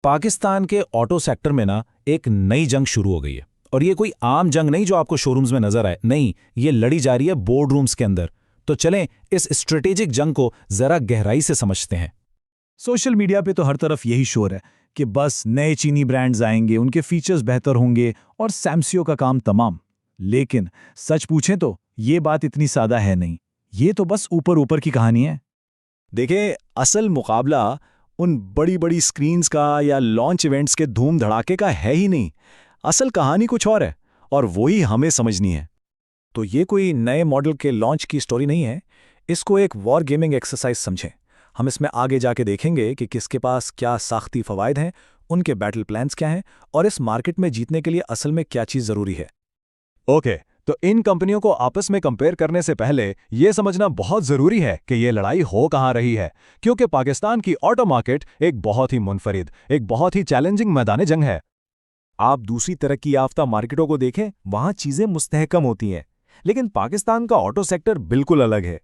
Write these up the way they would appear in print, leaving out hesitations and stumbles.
पाकिस्तान के auto sector में ना एक नई जंग शुरू हो गई है। और ये कोई आम जंग नहीं जो आपको शोरूम्स में नजर आए, नहीं, ये लड़ी जा रही है बोर्ड रूम्स के अंदर। तो चलें इस स्ट्रेटेजिक जंग को जरा गहराई से समझते हैं। सोशल मीडिया पे तो हर तरफ यही शोर है कि बस नए चीनी ब्रांड्स आएंगे, उनके फीचर्स बेहतर होंगे और सैमसंग का काम तमाम। लेकिन सच पूछें तो ये बात इतनी सादा है नहीं। ये तो बस ऊपर ऊपर की कहानी है। देखें, असल मुकाबला उन बड़ी बड़ी स्क्रीन्स का या लॉन्च इवेंट्स के धूम धड़ाके का है ही नहीं। असल कहानी कुछ और है और वही हमें समझनी है। तो ये कोई नए मॉडल के लॉन्च की स्टोरी नहीं है, इसको एक वॉर गेमिंग एक्सरसाइज समझें। हम इसमें आगे जाके देखेंगे कि किसके पास क्या साख्ती फवायद हैं, उनके बैटल प्लान्स क्या हैं और इस मार्केट में जीतने के लिए असल में क्या चीज़ ज़रूरी है। ओके, तो इन कंपनियों को आपस में कंपेयर करने से पहले ये समझना बहुत ज़रूरी है कि ये लड़ाई हो कहाँ रही है, क्योंकि पाकिस्तान की ऑटो मार्केट एक बहुत ही मुनफरिद, एक बहुत ही चैलेंजिंग मैदान जंग है। आप दूसरी तरक्की याफ्ता मार्केटों को देखें, वहाँ चीज़ें मुस्तहकम होती हैं, लेकिन पाकिस्तान का ऑटो सेक्टर बिल्कुल अलग है।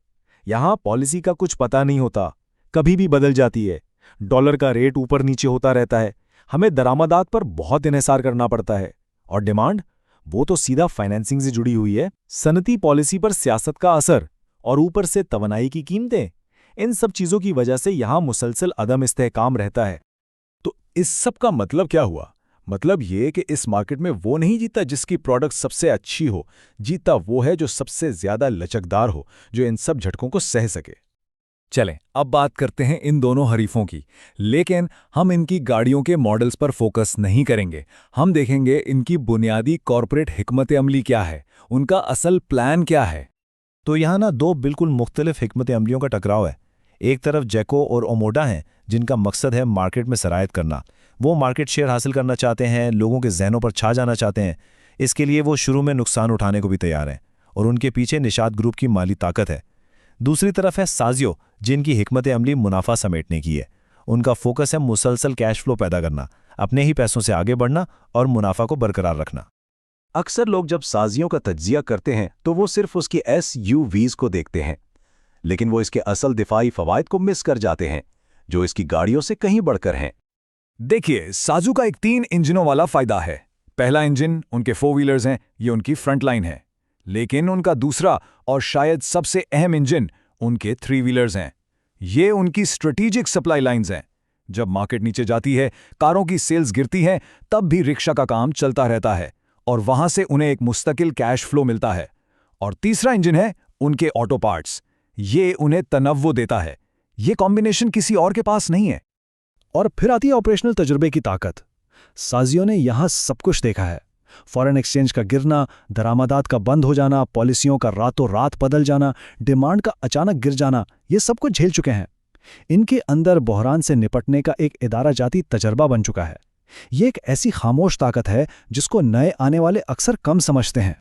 यहाँ पॉलिसी का कुछ पता नहीं होता, कभी भी बदल जाती है। डॉलर का रेट ऊपर नीचे होता रहता है। हमें दरामदात पर बहुत इन्हिसार करना पड़ता है और डिमांड, वो तो सीधा फाइनेंसिंग से जुड़ी हुई है। सनती पॉलिसी पर सियासत का असर और ऊपर से तवानाई की कीमतें, इन सब चीज़ों की वजह से यहाँ मुसलसल अदम इस्तेहकाम रहता है। तो इस सब का मतलब क्या हुआ? मतलब ये कि इस मार्केट में वो नहीं जीता जिसकी प्रोडक्ट सबसे अच्छी हो, जीता वो है जो सबसे ज्यादा लचकदार हो, जो इन सब झटकों को सह सके। चलें, अब बात करते हैं इन दोनों हरीफों की, लेकिन हम इनकी गाड़ियों के मॉडल्स पर फोकस नहीं करेंगे। हम देखेंगे इनकी बुनियादी कॉर्पोरेट हिकमत अमली क्या है, उनका असल प्लान क्या है। तो यहाँ ना दो बिल्कुल मुख्तलिफ हिकमत अमलियों का टकराव है। एक तरफ जैको और ओमोडा हैं, जिनका मकसद है मार्केट में सरायत करना। वो मार्केट शेयर हासिल करना चाहते हैं, लोगों के जहनों पर छा जाना चाहते हैं। इसके लिए वो शुरू में नुकसान उठाने को भी तैयार हैं और उनके पीछे निशात ग्रुप की माली ताकत है। दूसरी तरफ है साजियो, जिनकी हिकमत अमली मुनाफा समेटने की है। उनका फोकस है मुसलसल कैश फ्लो पैदा करना, अपने ही पैसों से आगे बढ़ना और मुनाफा को बरकरार रखना। अक्सर लोग जब साजियों का तज्जिया करते हैं तो वो सिर्फ उसकी SUVs को देखते हैं, लेकिन वो इसके असल दिफाई फवायद को मिस कर जाते हैं, जो इसकी गाड़ियों से कहीं बढ़कर हैं। देखिए, साजू का एक 3 इंजनों वाला फायदा है। पहला इंजन उनके 4 व्हीलर्स हैं, ये उनकी फ्रंट लाइन है। लेकिन उनका दूसरा और शायद सबसे अहम इंजन उनके 3 व्हीलर्स हैं। ये उनकी स्ट्रेटेजिक सप्लाई लाइंस हैं। जब मार्केट नीचे जाती है, कारों की सेल्स गिरती हैं, तब भी रिक्शा का काम चलता रहता है और वहां से उन्हें एक मुस्तकिल कैश फ्लो मिलता है। और तीसरा इंजन है उनके ऑटो पार्ट्स। ये उन्हें तनव्वो देता है। ये कॉम्बिनेशन किसी और के पास नहीं है। और फिर आती है ऑपरेशनल तजुर्बे की ताकत। साजियों ने यहां सब कुछ देखा है। फॉरेन एक्सचेंज का गिरना, दरामदात का बंद हो जाना, पॉलिसियों का रातों रात बदल जाना, डिमांड का अचानक गिर जाना, ये सब कुछ झेल चुके हैं। इनके अंदर बहरान से निपटने का एक इदारा जाती तजर्बा बन चुका है। ये एक ऐसी खामोश ताकत है जिसको नए आने वाले अक्सर कम समझते हैं।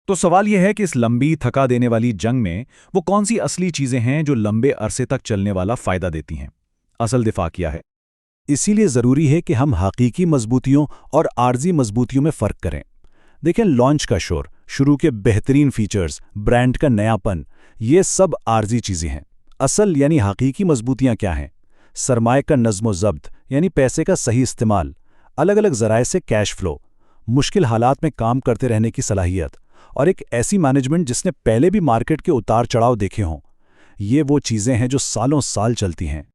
तो सवाल यह है कि इस लंबी थका देने वाली जंग में वो कौन सी असली चीजें हैं जो लंबे अरसे तक चलने वाला फायदा देती हैं? असल दिफा किया है। इसीलिए ज़रूरी है कि हम हकीकी मजबूतियों और आर्जी मजबूतियों में फ़र्क करें। देखें, लॉन्च का शोर, शुरू के बेहतरीन फीचर्स, ब्रांड का नयापन, ये सब आर्जी चीज़ें हैं। असल यानी हकीकी मजबूतियाँ क्या हैं? सरमाए का नज़्म ज़ब्त यानी पैसे का सही इस्तेमाल, अलग अलग ज़राए से कैश फ्लो, मुश्किल हालात में काम करते रहने की सलाहियत और एक ऐसी मैनेजमेंट जिसने पहले भी मार्केट के उतार चढ़ाव देखे हों। ये वो चीज़ें हैं जो सालों साल चलती हैं।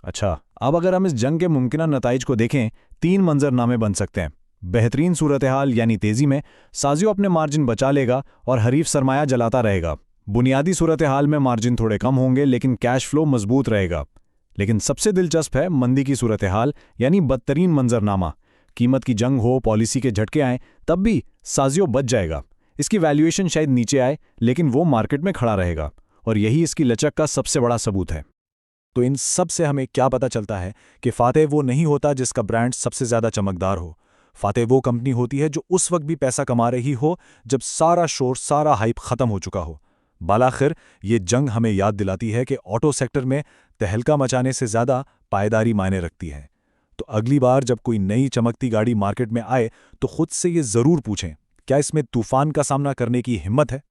अच्छा, अब अगर हम इस जंग के मुमकिन नताइज को देखें, 3 मंजरनामे बन सकते हैं। बेहतरीन सूरत हाल यानी तेजी में साजियो अपने मार्जिन बचा लेगा और हरीफ सरमाया जलाता रहेगा। बुनियादी सूरत हाल में मार्जिन थोड़े कम होंगे लेकिन कैश फ्लो मजबूत रहेगा। लेकिन सबसे दिलचस्प है मंदी की सूरत हाल यानी बदतरीन मंजरनामा। कीमत की जंग हो, पॉलिसी के झटके आए, तब भी साजियो बच जाएगा। इसकी वैल्यूएशन शायद नीचे आए लेकिन वो मार्केट में खड़ा रहेगा और यही इसकी लचक का सबसे बड़ा सबूत है। तो इन सब से हमें क्या पता चलता है कि फातेह वो नहीं होता जिसका ब्रांड सबसे ज़्यादा चमकदार हो। फातेह वो कंपनी होती है जो उस वक्त भी पैसा कमा रही हो जब सारा शोर, सारा हाइप ख़त्म हो चुका हो। बालाखिर ये जंग हमें याद दिलाती है कि ऑटो सेक्टर में तहलका मचाने से ज़्यादा पायदारी मायने रखती है। तो अगली बार जब कोई नई चमकती गाड़ी मार्केट में आए तो खुद से ये ज़रूर पूछें, क्या इसमें तूफान का सामना करने की हिम्मत है?